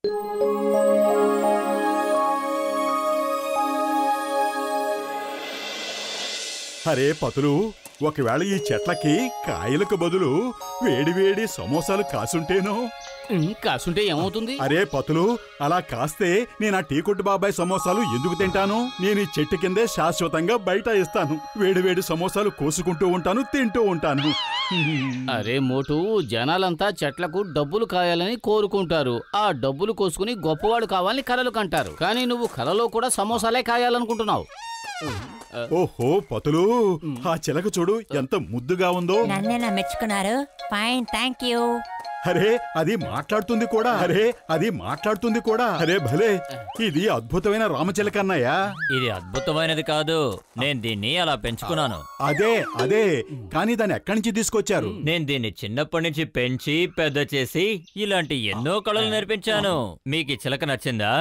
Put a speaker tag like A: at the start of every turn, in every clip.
A: అరే పతులు, ఒకవేళ ఈ చెట్లకి కాయలకు బదులు వేడివేడి సమోసాలు కాసుంటేనో?
B: కాసుంటే ఏమవుతుంది?
A: అరే పతులు, అలా కాస్తే నేను ఆ టీ కొట్టు బాబాయ్ సమోసాలు ఎందుకు తింటాను? నేను ఈ చెట్టు కిందే శాశ్వతంగా బయట ఇస్తాను. వేడివేడి సమోసాలు కోసుకుంటూ ఉంటాను, తింటూ ఉంటాను.
B: అరే మోటు, జనాలంతా చెట్లకు డబ్బులు కాయాలని కోరుకుంటారు. ఆ డబ్బులు కోసుకుని గొప్పవాడు కావాలని కలలు కంటారు. కానీ నువ్వు కలలో కూడా సమోసాలే కాయాలనుకుంటున్నావు.
A: ఓహో పతులు, ఆ చిలక చూడు ఎంత ముద్దుగా ఉందో.
C: నన్నేనా మెచ్చుకున్నారు? Fine, thank you.
A: అరే అది మాట్లాడుతుంది కూడా. అరే భలే, ఇది అద్భుతమైన రామచిలక అన్నయ్య.
D: ఇది అద్భుతమైనది కాదు, నేను దీన్ని అలా పెంచుకున్నాను.
A: అదే కానీ దాన్ని ఎక్కడి నుంచి తీసుకొచ్చారు?
D: నేను దీన్ని చిన్నప్పటి నుంచి పెంచి పెద్ద చేసి ఇలాంటి ఎన్నో కళలు నేర్పించాను. మీకు ఈ చిలక నచ్చిందా?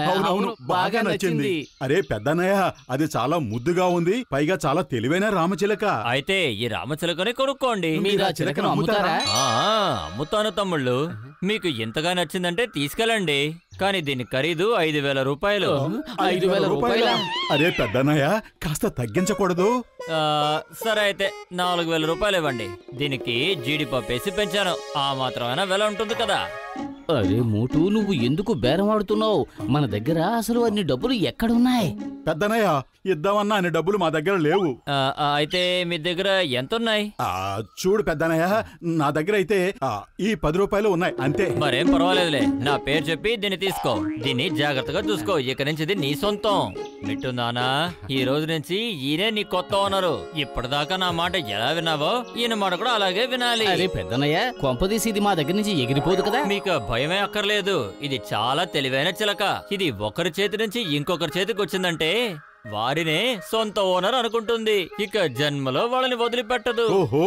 A: అవునవును, బాగా నచ్చింది. అరే పెద్దన్నయ్య, అది చాలా ముద్దుగా ఉంది, పైగా చాలా తెలివైన రామచిలక.
D: అయితే ఈ రామచిలకని కొనుక్కోండి.
B: మీరు ఆ చిలకను అమ్ముతారా?
D: అమ్ముతాను తమ్ముళ్ళు. మీకు ఎంతగా నచ్చిందంటే తీసుకెళ్ళండి. కానీ దీని ఖరీదు 5,000 రూపాయలు.
B: 5,000 రూపాయలా?
A: అరే పెద్దన్నయ్య, కాస్త తగ్గించకూడదు?
D: సరే అయితే 4,000 రూపాయలు ఇవ్వండి. దీనికి జీడిపప్పు వేసి పెంచాను, ఆ మాత్రమైనా వెల ఉంటుంది కదా.
B: అరే మోటు, నువ్వు ఎందుకు బేరం ఆడుతున్నావు? మన దగ్గర అసలు అన్ని డబ్బులు ఎక్కడున్నాయి?
A: పెద్దనయ్య, ఇద్దామన్నా అన్ని డబ్బులు మా దగ్గర లేవు.
D: అయితే మీ దగ్గర ఎంతున్నాయి?
A: చూడు పెద్దనయ్య, నా దగ్గర అయితే ఈ 10 రూపాయలు ఉన్నాయి, అంతే.
D: మరేం పర్వాలేదులే, నా పేరు చెప్పి దీన్ని తీసుకో. దీన్ని జాగ్రత్తగా చూసుకో, ఇక నుంచి ఇది నీ సొంతం. మిట్టుందానా, ఈ రోజు నుంచి ఈయనే నీ కొత్త ఓనరు. ఇప్పటిదాకా నా మాట ఎలా విన్నావో ఈయన మాట కూడా అలాగే వినాలి.
B: అరే పెద్దనయ్య, కొంపదీసి ఇది మా దగ్గర నుంచి ఎగిరిపోదు కదా?
D: మీకు భయమే అక్కర్లేదు, ఇది చాలా తెలివైన చిలక. ఇది ఒకరి చేతి నుంచి ఇంకొకరి చేతికి వచ్చిందంటే వారినే సొంత ఓనర్ అనుకుంటుంది. ఇక జన్మలో వాళ్ళని వదిలిపెట్టదు.
A: ఓహో,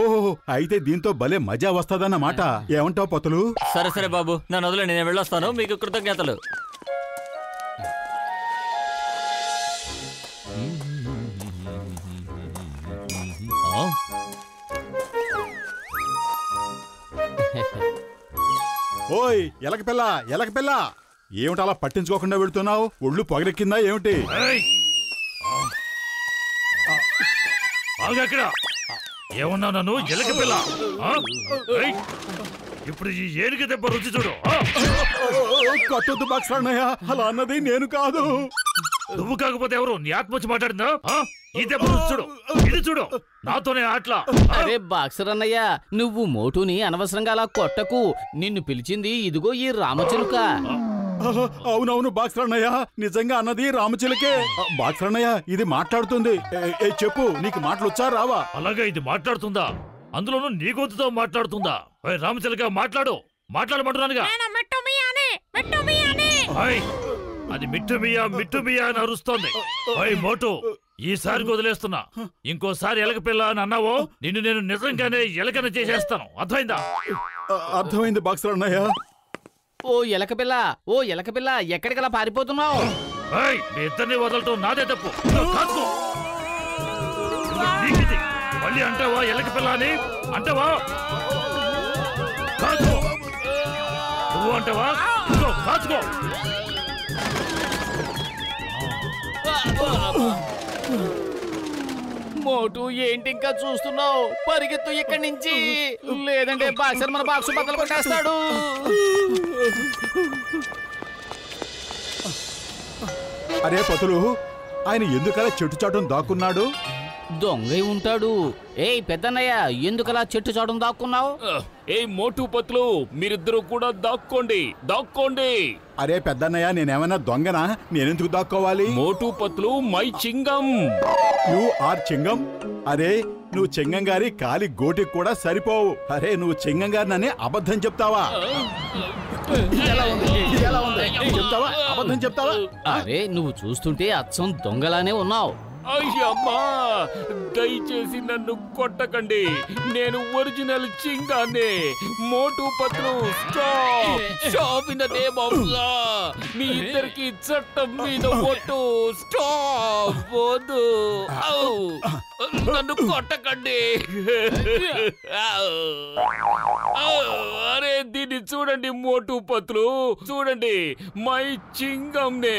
A: అయితే దీంతో భలే మజా వస్తదన్నమాట. ఏమంటావు పతులు?
D: సరే సరే బాబు, నన్ను వదిలే, నేను వెళ్ళొస్తాను. మీకు కృతజ్ఞతలు.
A: ఓయ్ ఎలక పిల్ల, ఏమిటి అలా పట్టించుకోకుండా వెళుతున్నావు? ఒళ్ళు పొగరెక్కిందా ఏమిటి?
E: ఏమన్నా నన్ను ఎలక పిల్ల? ఇప్పుడు ఈ ఏనుగు దెబ్బ రుచి చూడు.
A: కట్టొద్దు బాక్సన్నయ్య, అలా అన్నది నేను కాదు.
E: నువ్వు కాకపోతే ఎవరు? నీ ఆత్మ వచ్చి మాట్లాడిందా? ఈ దెబ్బ రుచి చూడు, ఇది చూడు, నాతోనే ఆటలా.
B: అరే బాక్సర్ అన్నయ్య, నువ్వు మోటుని అనవసరంగా అలా కొట్టకు. నిన్ను పిలిచింది ఇదిగో ఈ రామచిలుక.
A: అవునవును బాక్సన్నయ్య, నిజంగా అన్నది రామచిలకే. బాక్సన్నయ్య, ఇది మాట్లాడుతుంది. చెప్పు, నీకు మాటలు వచ్చా రావా?
E: అలాగే ఇది మాట్లాడుతుందా? అందులోనూ నీ గొంతుతో మాట్లాడుతుందా? రామచిలక మాట్లాడు, మాట్లాడమంటున్నానుగా. అది మిట్టుమియా అని అరుస్తోంది. మోటు, ఈసారి వదిలేస్తున్నా. ఇంకోసారి ఎలక పిల్ల అని అన్నావో నిన్ను నేను నిజంగానే ఎలకన చేసేస్తాను. అర్థమైందా?
A: అర్థమైంది బాక్సన్నయ్య.
B: ఓ ఎలక పిల్ల, ఎక్కడికలా పారిపోతున్నావు?
E: మీ ఇద్దరిని వదలటం నాదే తప్పు. మళ్ళీ అంటావా ఎలక పిల్ల అని? అంటావా? కాచుకో, నువ్వు అంటావా? కాచుకో.
B: మోటు, ఏంటి ఇంకా చూస్తున్నావు? పరిగెత్తు ఇక్కడి నుంచి, లేదంటే బాక్సర్ మన బాక్సు బద్దలు కొట్టేస్తాడు.
A: అరే పతులు, ఆయన ఎందుకలా చెట్టు చాటును దాక్కున్నాడు?
B: దొంగై ఉంటాడు. ఏయ్ పెద్దన్నయ్య, ఎందుకలా చెట్టు చాటును దాక్కున్నావు?
F: ఏయ్ మోటు పతులు, మీరిద్దరూ కూడా దాక్కోండి.
A: అరే పెద్దన్నయ్య, నేనేమన్నా దొంగనా? నేనెందుకు దాక్కోవాలి?
F: మోటు పతులు మై చింగం.
A: You are Chingam? అరే నువ్వు చింగం గారి కాలి గోటికి కూడా సరిపోవు. అరే నువ్వు చింగం గారిని అబద్ధం చెప్తావా? చెప్తావా? అబద్ధం చెప్తావా?
B: అరే నువ్వు చూస్తుంటే అచ్చం దొంగలానే ఉన్నావు.
F: అయ్యమ్మా, దయచేసి నన్ను కొట్టకండి, నేను ఒరిజినల్ చింగానే. Motu Patlu, stop in the name of law. మీ ఇద్దరికి చట్టం మీద ఒట్టు. స్టాప్. వద్దు. నన్ను కొట్టకండి. అరే దీన్ని చూడండి మోటు పత్లు, చూడండి మై చింగం నే.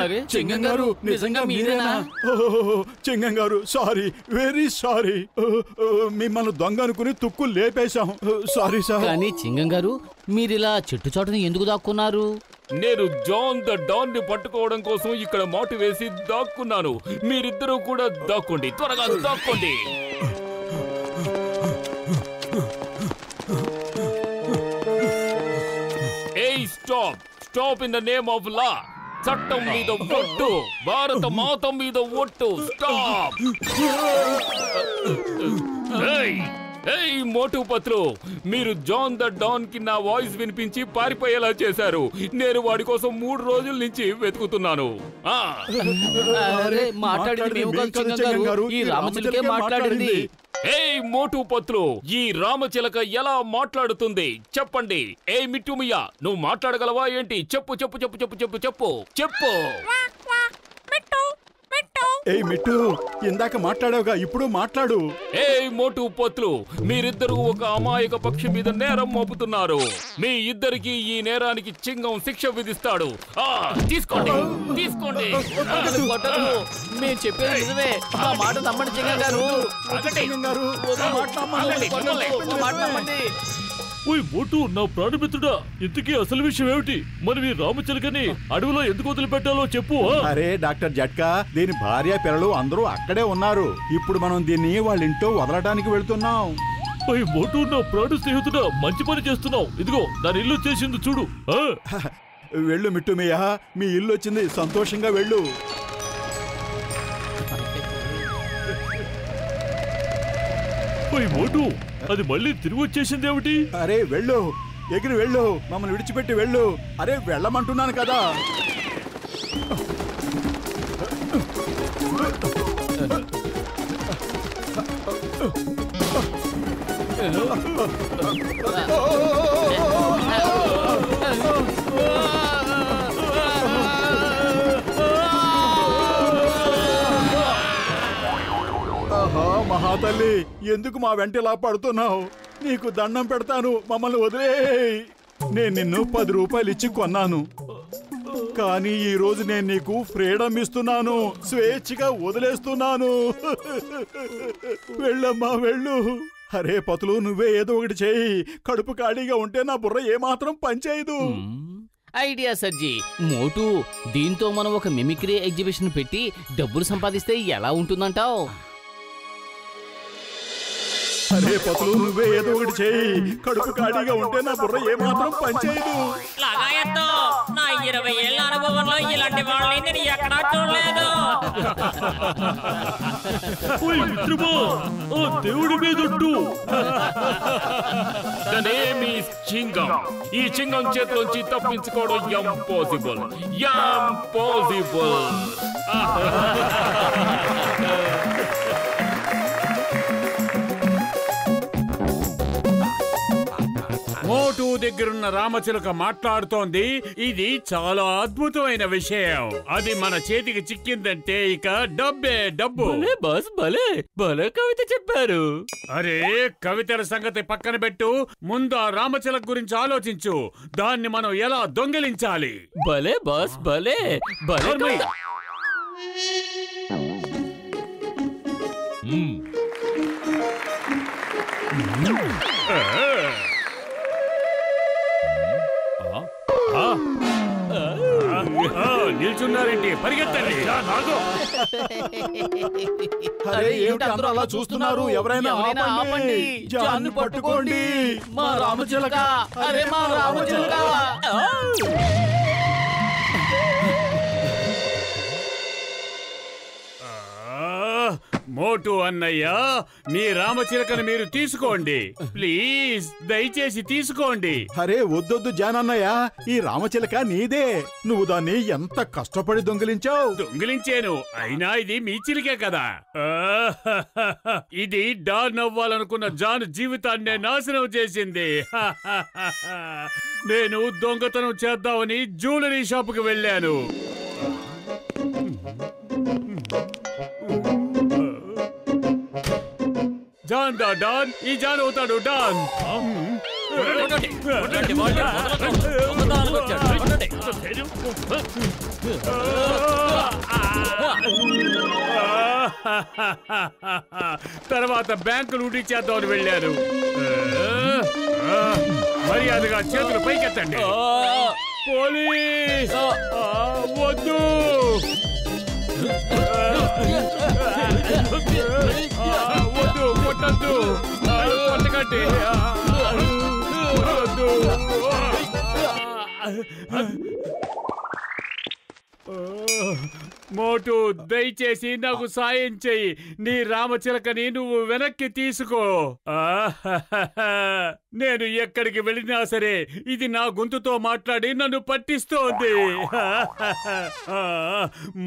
B: అరే చింగం గారు నిజంగా మీరేనా?
A: చింగం గారు సారీ, వెరీ సారీ. మిమ్మల్ని దొంగ అనుకుని తుక్కు లేపేశాం. Sorry sir.
B: కానీ చింగం గారు మీరిలా చెట్టు చాటుని ఎందుకు దాక్కున్నారు?
F: నేను జాన్ ద డాన్ ని పట్టుకోవడం కోసం ఇక్కడ మాటు వేసి దాక్కున్నాను. మీరిద్దరూ కూడా దాక్కోండి, త్వరగా దాక్కోండి. ఏయ్ stop, stop in the name of లా. చట్టం మీద ఒట్టు, భారత మాత మీద ఒట్టు. స్టాప్. ఏయ్ మోటు పత్రు, మీరు జాన్ ద డాన్ కి నా వాయిస్ వినిపించి పారిపోయేలా చేశారు. నేను వాడి కోసం 3 రోజుల నుంచి వెతుకుతున్నాను.
B: అరే మాట్లాడింది మేము కాదు చింగం గారు, ఈ రామచిలకే మాట్లాడింది.
F: ఏయ్ మోటు పత్రు, ఈ రామచిలక ఎలా మాట్లాడుతుంది చెప్పండి. ఏ మిట్టుమియా, నువ్వు మాట్లాడగలవా ఏంటి? చెప్పు చెప్పు చెప్పు చెప్పు చెప్పు చెప్పు చెప్పు.
A: ఏయ్ మిట్టు, ఇందాక మాట్లాడావుగా, ఇప్పుడు మాట్లాడు.
F: ఏయ్ మోటు పత్లు, మీరిద్దరూ ఒక అమాయక పక్షి మీద నేరం మోపుతున్నారు. మీ ఇద్దరికి ఈ నేరానికి చింగం శిక్ష విధిస్తాడు. తీసుకోండి తీసుకోండి.
B: మేము చెప్పేది నిజమే, మా మాట నమ్మండి చింగం గారు.
E: ఓయ్ మోటు, నా ప్రాణమిత్రుడా, ఇంతకీ అసలు విషయం ఏమిటి? మనం ఈ రామచిలకని అడవిలో ఎందుకు వదిలిపెట్టాలో చెప్పు.
A: అరే డాక్టర్ జట్కా, దీని భార్య పిల్లలు అందరూ అక్కడే ఉన్నారు. ఇప్పుడు మనం దీన్ని వాళ్ళ ఇంట్లో వదలడానికి వెళ్తున్నాం.
E: ఓయ్ మోటు, నా ప్రాణ స్నేహితుడా, మంచి పని చేస్తున్నావు. ఇదిగో దాని ఇల్లు చేసింది చూడు.
A: వెళ్ళు మిట్టుమయ్య, మీ ఇల్లు వచ్చింది, సంతోషంగా వెళ్ళు.
E: ఓయ్ మోటు, అది మళ్ళీ తిరిగి వచ్చేసింది ఏమిటి?
A: అరే వెళ్ళు, ఎగిరి వెళ్ళు, మమ్మల్ని విడిచిపెట్టి వెళ్ళు. అరే వెళ్ళమంటున్నాను కదా. మహాతల్లి, ఎందుకు మా వెంట ఇలా పడుతున్నావు? నీకు దండం పెడతాను, మమ్మల్ని వదిలేయ్. నేను నిన్ను 10 రూపాయలు ఇచ్చి కొన్నాను, కానీ ఈ రోజు నేను నీకు ఫ్రీడమ్ ఇస్తున్నాను, స్వేచ్ఛగా వదిలేస్తున్నాను. వెళ్ళమ్మా వెళ్ళు. అరే పతులు, నువ్వే ఏదో ఒకటి చేయి. కడుపు ఖాళీగా ఉంటే నా బుర్ర ఏమాత్రం పనిచేయదు.
B: ఐడియా సర్జీ. మోటు, దీంతో మనం ఒక మిమిక్రీ ఎగ్జిబిషన్ పెట్టి డబ్బులు సంపాదిస్తే ఎలా ఉంటుందంటావు?
A: అరే పతులు, నువ్వే ఏదో ఒకటి చేయి. కడుపు ఖాళీగా ఉంటే నా బుర్ర ఏమాత్రం పనిచేయదు.
D: నా 20 ఏళ్ల అనుభవంలో ఇలాంటి వాళ్ళని నేను ఎక్కడా చూడలేదు.
E: దేవుడి మీదొట్టు.
F: చింగం. ఈ చింగం చేతిలోంచి తప్పించుకోవడం ఇంపాసిబుల్, ఇంపాసిబుల్.
G: మోటు దగ్గరున్న రామచిలక మాట్లాడుతోంది. ఇది చాలా అద్భుతమైన విషయం. అది మన చేతికి చిక్కిందంటే ఇక డబ్బే డబ్బు.
D: బాస్ భలే భలే కవిత చెప్పారు.
G: అరే కవితల సంగతి పక్కన పెట్టు, ముందు ఆ రామచిలక గురించి ఆలోచించు. దాన్ని మనం ఎలా దొంగిలించాలి?
D: భలే బాస్ భలే భలే.
G: నిల్చున్నారేంటి? పరిగెత్తండి.
A: అరే ఏమిటి అందరూ అలా చూస్తున్నారు? ఎవరైనా ఆపండి. జాన్ని పట్టుకోండి. మా రామచిలక, అరే మా రామచిలక.
G: మోటు అన్నయ్య, మీ రామచిలకను మీరు తీసుకోండి ప్లీజ్, దయచేసి తీసుకోండి.
A: అరే వద్దొద్దు జానన్నయ్య, ఈ రామచిలక నీదే. నువ్వు దాన్ని ఎంత కష్టపడి దొంగిలించావు.
G: దొంగిలించాను, అయినా ఇది మీ చిలికే కదా. ఇది డాన్ అవ్వాలనుకున్న జాన్ జీవితాన్ని నాశనం చేసింది. నేను దొంగతనం చేద్దామని జ్యువెలరీ షాపుకి వెళ్ళాను. దా డాన్, ఈ జాన్ అవుతాడు డాన్.
D: కొట్టండి, కొట్టండి, వాళ్ళని వదలొద్దు. దొంగతనానికి వచ్చాడు. కొట్టండి.
G: తర్వాత బ్యాంకు లూటీ చేద్దామని వెళ్ళారు. మర్యాదగా చేతులు పైకెత్తండి. పోలీస్ వద్దు. వద్దు, కొట్టద్దు, కొట్టకండి. వద్దు. మోటు, దయచేసి నాకు సాయం చెయ్యి. నీ రామచిలకని నువ్వు వెనక్కి తీసుకో. నేను ఎక్కడికి వెళ్ళినా సరే ఇది నా గొంతుతో మాట్లాడి నన్ను పట్టిస్తోంది.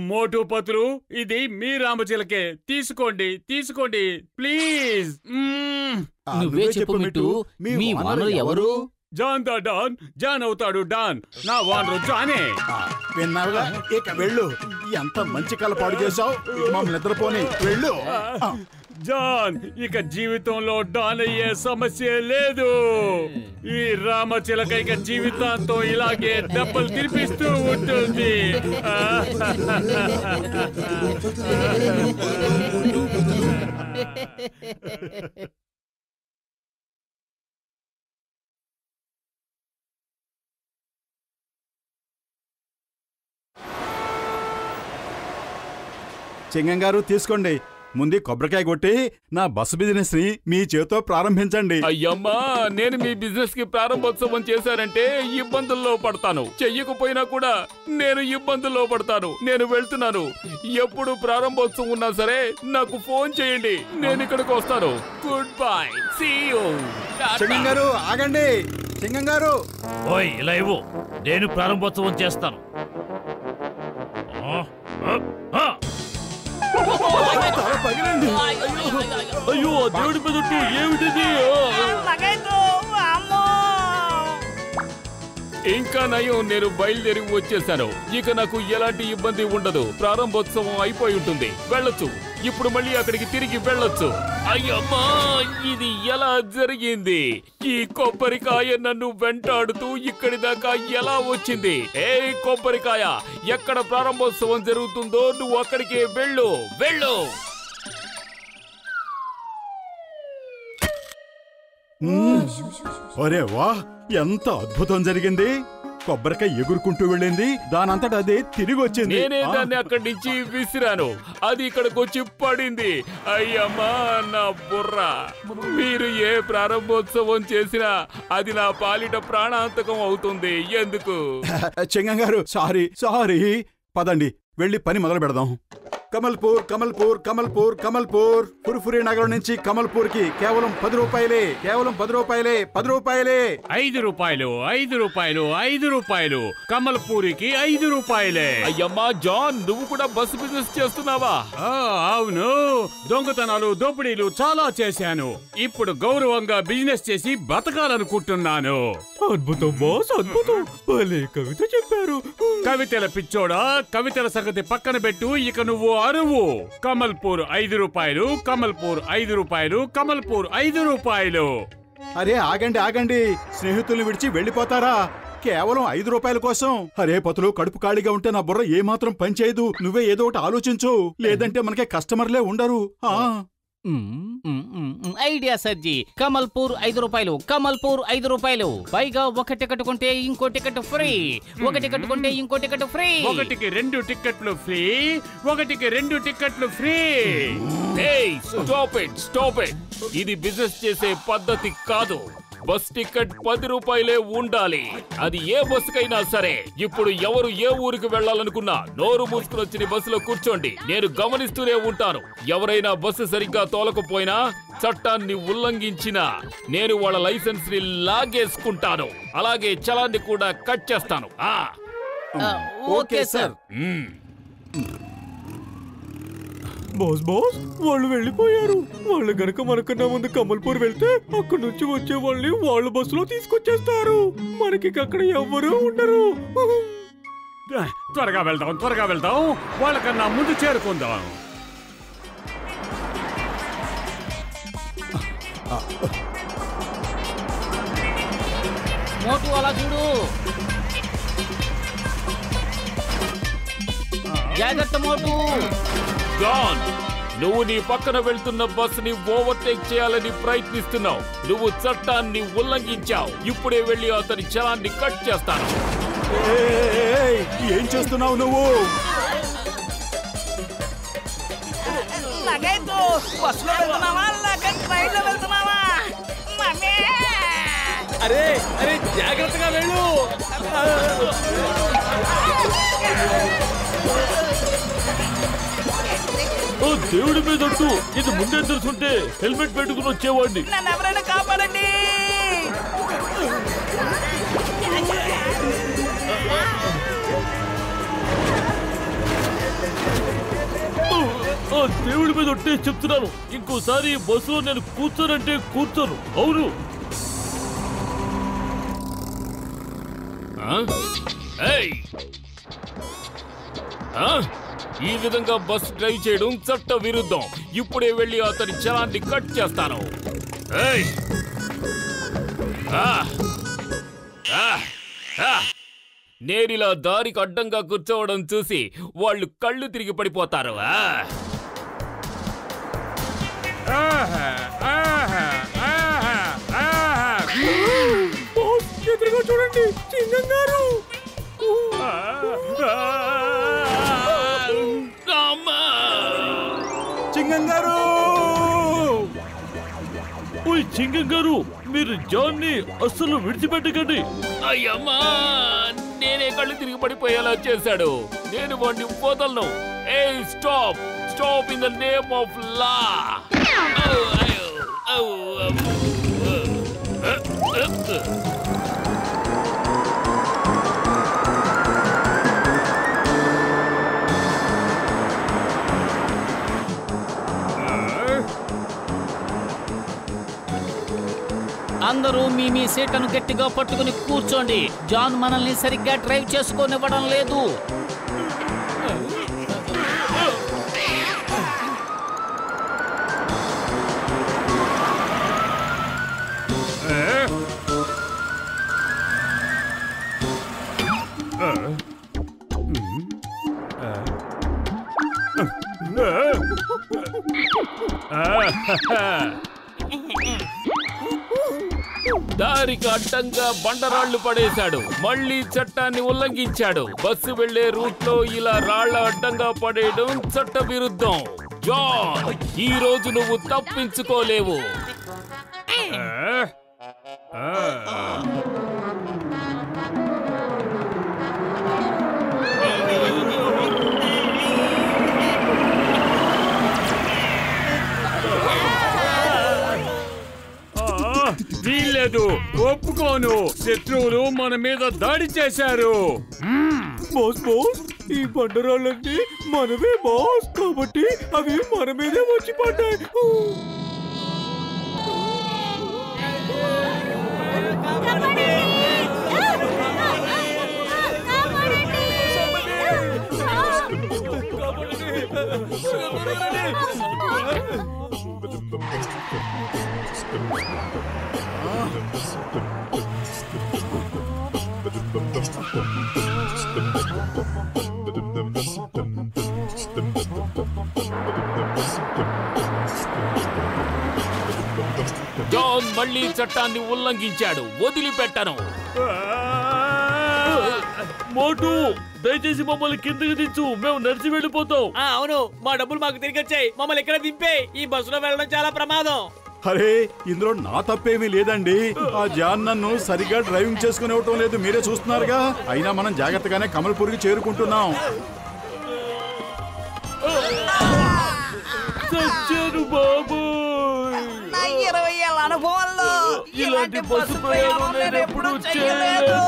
G: మోటు పతులు, ఇది మీ రామచిలకే. తీసుకోండి, తీసుకోండి ప్లీజ్.
B: నువ్వే చెప్పు మిట్టు, మీ వానరు ఎవరు?
G: జాన్ దా డాన్, జాన్ అవుతాడు డాన్. నా వానరు జానే.
A: విన్నావుగా, ఇక వెళ్ళు. ఎంత మంచి కళ పాడు చేశావు. మమ్మల్ని నిద్రపోని వెళ్ళు.
G: జాన్, ఇక జీవితంలో డాన్ అయ్యే సమస్య లేదు. ఈ రామచిలక ఇక జీవితాంతం ఇలాగే దెబ్బలు తినిపిస్తూ ఉంటుంది.
A: చింగం గారు, తీసుకోండి. ముందు కొబ్బరికాయ కొట్టి నా బస్సు బిజినెస్ ని మీ చేతో ప్రారంభించండి.
F: అయ్యమ్మా, నేను మీ బిజినెస్ కి ప్రారంభోత్సవం చేశానంటే ఇబ్బందుల్లో పడతాను. చెయ్యకపోయినా కూడా నేను ఇబ్బందుల్లో పడతాను. నేను వెళ్తున్నాను. ఎప్పుడు ప్రారంభోత్సవం ఉన్నా సరే నాకు ఫోన్ చేయండి. నేను ఇక్కడికి వస్తాను. Good bye, see you.
A: Chingam గారు ఆగండి. చింగం గారు,
E: ఓయ్ ఇలా ఇవ్వు, నేను ప్రారంభోత్సవం చేస్తాను. అయ్యో, దేవుడి మీద ఏమిటిది?
F: ఇంకా నయం, నేను బయలుదేరి వచ్చేసాను. ఇక నాకు ఎలాంటి ఇబ్బంది ఉండదు. ప్రారంభోత్సవం అయిపోయి ఉంటుంది. వెళ్ళొచ్చు. ఇప్పుడు మళ్ళీ అక్కడికి తిరిగి వెళ్ళొచ్చు. అయ్యమ్మా, ఇది ఎలా జరిగింది? ఈ కొబ్బరికాయ నన్ను వెంటాడుతూ ఇక్కడి దాకా ఎలా వచ్చింది? ఏ కొబ్బరికాయ, ఎక్కడ ప్రారంభోత్సవం జరుగుతుందో నువ్వు అక్కడికే వెళ్ళు. వెళ్ళు.
A: ఒరే వా, ఎంత అద్భుతం జరిగింది. కొబ్బరికాయ ఎగురుకుంటూ వెళ్ళింది, దానంతట అదే తిరిగి వచ్చింది.
F: నేనే దాన్ని అక్కడి నుంచి విసిరాను. అది ఇక్కడికి వచ్చి పడింది. అయ్యమ్మా నా బుర్ర. మీరు ఏ ప్రారంభోత్సవం చేసినా అది నా పాలిట ప్రాణాంతకం అవుతుంది. ఎందుకు?
A: చింగం గారు, సారీ. పదండి, వెళ్ళి పని మొదలు పెడదాం. కమల్పూర్, కమల్పూర్, కమల్పూర్, కమల్పూర్. ఫుర్ఫురి నగరం నుంచి కమల్పూర్ కి కేవలం 10 రూపాయలే. కేవలం 10 రూపాయలే. 10 రూపాయలే.
G: 5 రూపాయలు, 5 రూపాయలు, 5 రూపాయలు. కమల్పూరికి 5 రూపాయలే.
F: అయ్యమ్మా జాన్, నువ్వు కూడా బస్సు బిజినెస్ చేస్తున్నావా?
G: అవును, దొంగతనాలు, దోపిడీలు చాలా చేశాను. ఇప్పుడు గౌరవంగా బిజినెస్ చేసి బతకాలనుకుంటున్నాను.
H: అద్భుతం బాస్, అద్భుతం. భలే కవిత చెప్పారు.
G: కవితల పిచ్చోడా, కవితల సంగతి పక్కన పెట్టు. ఇక నువ్వు అరువు. కమల్పూర్ 5 రూపాయలు, కమల్పూర్ 5 రూపాయలు, కమల్పూర్ 5 రూపాయలు.
A: అరే ఆగండి. స్నేహితుల్ని విడిచి వెళ్ళిపోతారా? కేవలం 5 రూపాయల కోసం. అరే పతులు, కడుపు ఖాళీగా ఉంటే నా బుర్ర ఏమాత్రం పనిచేయదు. నువ్వే ఏదో ఒకటి ఆలోచించు, లేదంటే మనకే కస్టమర్లే ఉండరు.
B: ఐడియా సర్జీ. కమల్పూర్ 5 రూపాయలు. కమల్పూర్ 5 రూపాయలు. పైగా ఒక టికెట్ కొంటే ఇంకో టికెట్ ఫ్రీ. ఒక టికెట్ కొంటే ఇంకో టికెట్ ఫ్రీ.
G: ఒకటికి 2 టికెట్లు ఫ్రీ. ఒకటికి 2 టికెట్లు ఫ్రీ.
F: Stop it. ఇది బిజినెస్ చేసే పద్ధతి కాదు. బస్ టికెట్ 10 రూపాయలే ఉండాలి. అది ఏ బస్సుకైనా సరే. ఇప్పుడు ఎవరు ఏ ఊరికి వెళ్ళాలనుకున్నా నోరు మూసుకుని వచ్చి బస్సులో కూర్చోండి. నేను గమనిస్తూనే ఉంటాను. ఎవరైనా బస్సు సరిగ్గా తోలకపోయినా, చట్టాన్ని ఉల్లంఘించినా నేను వాళ్ళ లైసెన్స్ ని లాగేసుకుంటాను. అలాగే చలాన్ని కూడా కట్ చేస్తాను.
B: Okay sir.
H: బాస్, వాళ్ళు వెళ్ళిపోయారు. వాళ్ళు గనక మనకన్నా ముందు కమల్పూర్ వెళ్తే అక్కడి నుంచి వచ్చే వాళ్ళని వాళ్ళ బస్సులో తీసుకొచ్చేస్తారు. మనకి అక్కడ ఎవ్వరూ ఉండరు.
G: త్వరగా వెళ్దాం. వాళ్ళకన్నా ముందు చేరుకుందాం.
B: మోటు అలా చూడు. జాగ్రత్త మోటు.
F: జాన్, నువ్వు నీ పక్కన వెళ్తున్న బస్సుని ఓవర్టేక్ చేయాలని ప్రయత్నిస్తున్నావు. నువ్వు చట్టాన్ని ఉల్లంఘించావు. ఇప్పుడే వెళ్ళి అతని చలాన్ని కట్ చేస్తాను.
A: ఏం చేస్తున్నావు నువ్వు?
I: బస్సులో వెళ్తున్నావా లేక ట్రైన్లో వెళ్తున్నావా?
H: అరే అరే జాగ్రత్తగా వెళ్ళు.
E: దేవుడి మీద ఇది ముందే తెలుసుంటే హెల్మెట్ పెట్టుకుని వచ్చేవాడిని.
I: నన్ను ఎవరైనా కాపాడండి.
E: దేవుడి మీద ఒట్టే చెప్తున్నాను, ఇంకోసారి బస్సులో నేను కూర్చోనంటే కూర్చోను. అవును.
F: ఈ విధంగా బస్ డ్రైవ్ చేయడం చట్ట విరుద్ధం. ఇప్పుడే వెళ్ళి అతని చలాన్ని కట్ చేస్తాను. నేనిలా దారికి అడ్డంగా కూర్చోవడం చూసి వాళ్ళు కళ్ళు తిరిగి పడిపోతారు.
H: ఎదురుగా చూడండి, చింగం గారు.
A: చింగం గారు!
E: ఓయ్ చింగం గారు, మీరు జాన్ ని అస్సలు విడిచిపెట్టకండి.
F: అయ్యమ్మా, నేనే కళ్ళు తిరిగి పడిపోయేలా చేశాడు. నేను వాడిని వదలను. Stop stop in the name of లా.
B: అందరూ మీ సీట్లను గట్టిగా పట్టుకుని కూర్చోండి. జాన్ మనల్ని సరిగ్గా డ్రైవ్ చేసుకోనివ్వడం లేదు.
F: దారికి అడ్డంగా బండరాళ్లు పడేశాడు. మళ్ళీ చట్టాన్ని ఉల్లంఘించాడు. బస్సు వెళ్లే రూట్ లో ఇలా రాళ్ల అడ్డంగా పడేయడం చట్ట విరుద్ధం. జాన్, ఈ రోజు నువ్వు తప్పించుకోలేవు.
G: వీల్లేదు, ఒప్పుకోను. శత్రువులు మన మీద దాడి చేశారు.
H: బాస్ బాస్, ఈ బండరాళ్ళన్నీ మనవే బాస్, కాబట్టి అవి మన మీదే వచ్చి పడ్డాయి.
F: జాన్ మళ్ళీ చట్టాన్ని ఉల్లంఘించాడు. వదిలిపెట్టను.
E: మోటు, దయచేసి మమ్మల్ని కిందకి దించు. మేము నడిచి వెళ్ళిపోతాం.
I: అవును, మా డబ్బులు మాకు తిరిగి వచ్చాయి. మమ్మల్ని ఇక్కడ దింపే. ఈ బస్సులో వెళ్ళడం చాలా ప్రమాదం.
A: అరే, ఇందులో నా తప్పేమీ లేదండి. ఆ జాన్ నన్ను సరిగ్గా డ్రైవింగ్ చేసుకునివ్వటం లేదు, మీరే చూస్తున్నారుగా. అయినా మనం జాగ్రత్తగానే కమల్పూర్కి చేరుకుంటున్నాం.
E: చచ్చాను బాబు.
I: నా 20 ఏళ్ల అనుభవంలో
E: ఇలాంటి బస్సు ప్రయాణం నేను ఎప్పుడూ చేయలేదు.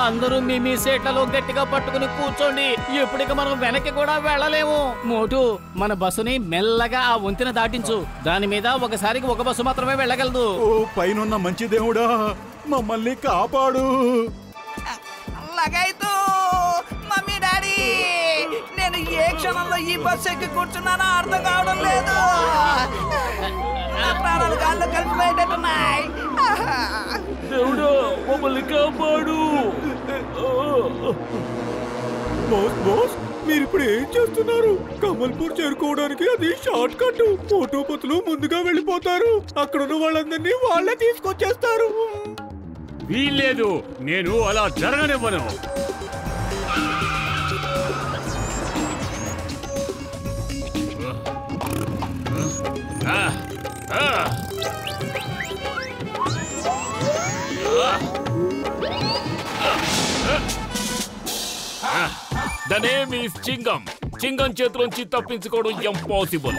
B: అందరూ మీ సీట్లలో గట్టిగా పట్టుకుని కూర్చోండి. ఎప్పటికి మనం వెనక్కి కూడా వెళ్ళలేము. మోటు, మన బస్సుని మెల్లగా ఆ వంతెన దాటించు. దాని మీద ఒకసారికి ఒక బస్సు మాత్రమే వెళ్ళగలదు.
A: ఓ పైనున్న మంచి దేవుడా, మమ్మల్ని కాపాడు.
I: లగైతూ మమ్మీ డాడీ, నేను ఏ క్షణంలో
J: ఈ బస్సు ఎక్కి కూర్చున్నానో అర్థం కావడం లేదు. నా ప్రాణాలు గాల్లో కలిసిపోయేటట్టున్నాయి.
E: దేవుడా మమ్మల్ని కాపాడు.
H: బాస్ బాస్ మీరు ఇప్పుడు ఏం చేస్తున్నారు? కమల్పూర్ చేరుకోవడానికి అది షార్ట్ కట్. మోటూ పతులు ముందుగా వెళ్ళిపోతారు. అక్కడున్న వాళ్ళందరినీ వాళ్ళే తీసుకొచ్చేస్తారు.
G: వీల్లేదు, నేను అలా జరగనివ్వను.
F: The name is Chingam. Chingam చేతిలోంచి తప్పించుకోవడం ఇంపాసిబుల్.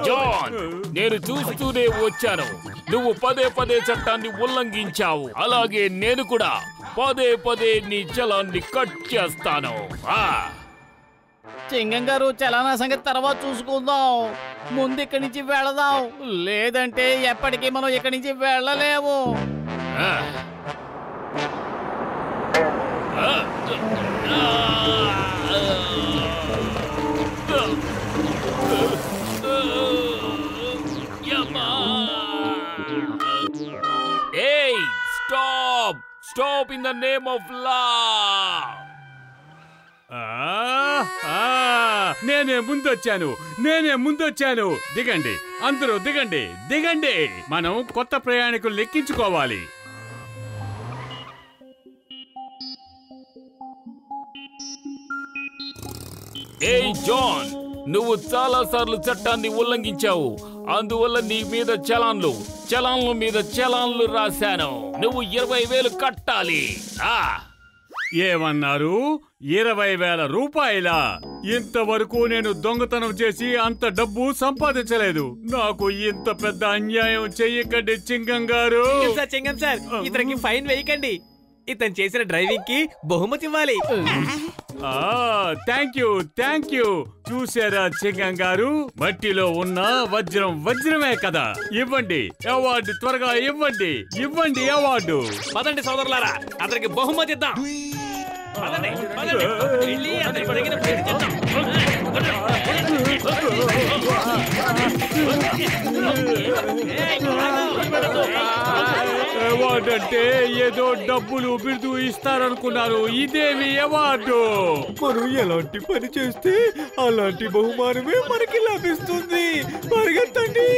F: జాన్, నేను చూస్తూనే వచ్చాను. నువ్వు పదే పదే చట్టాన్ని ఉల్లంఘించావు. అలాగే నేను కూడా పదే పదే నీ చలాన్ని కట్ చేస్తాను.
B: చింగం గారు, చలానా సంగతి తర్వాత చూసుకుందాం. ముందు ఇక్కడి నుంచి వెళదాం, లేదంటే ఎప్పటికీ మనం ఇక్కడి నుంచి వెళ్ళలేము.
F: Hey, stop! Stop in the name of law!
G: నేనే ముందొచ్చాను. దిగండి, అందరూ దిగండి. మనం కొత్త ప్రయాణికులు లెక్కించుకోవాలి.
F: ఏయ్ జాన్, నువ్వు చాలా సార్లు చట్టాన్ని ఉల్లంఘించావు. అందువల్ల నీ మీద చలాన్ల మీద చలాన్లు రాశాను. నువ్వు 20,000 కట్టాలి.
G: ఏమన్నారు? 20,000 రూపాయలా? ఇంతవరకు నేను దొంగతనం చేసి అంత డబ్బు సంపాదించలేదు. నాకు ఇంత పెద్ద అన్యాయం చెయ్యకండి చింగం గారు.
I: చింగం సార్, ఇతనికి ఫైన్ వేయకండి. ఇతను చేసిన డ్రైవింగ్ కి బహుమతి ఇవ్వాలి.
G: Thank you. చూసారా చింగం గారు, మట్టిలో ఉన్న వజ్రమే కదా. ఇవ్వండి అవార్డు, త్వరగా ఇవ్వండి అవార్డు.
I: పదండి సోదరులారా, అతనికి బహుమతి ఇద్దాం. పదండి. వెళ్ళి అతనికి తగిన పేరు చేద్దాం.
G: అవార్డు అంటే ఏదో డబ్బులు బిరుదు ఇస్తారనుకున్నారు. ఇదేమి అవార్డు?
H: మనం ఎలాంటి పని చేస్తే అలాంటి బహుమానమే మనకి లభిస్తుంది. పరిగెత్తండి.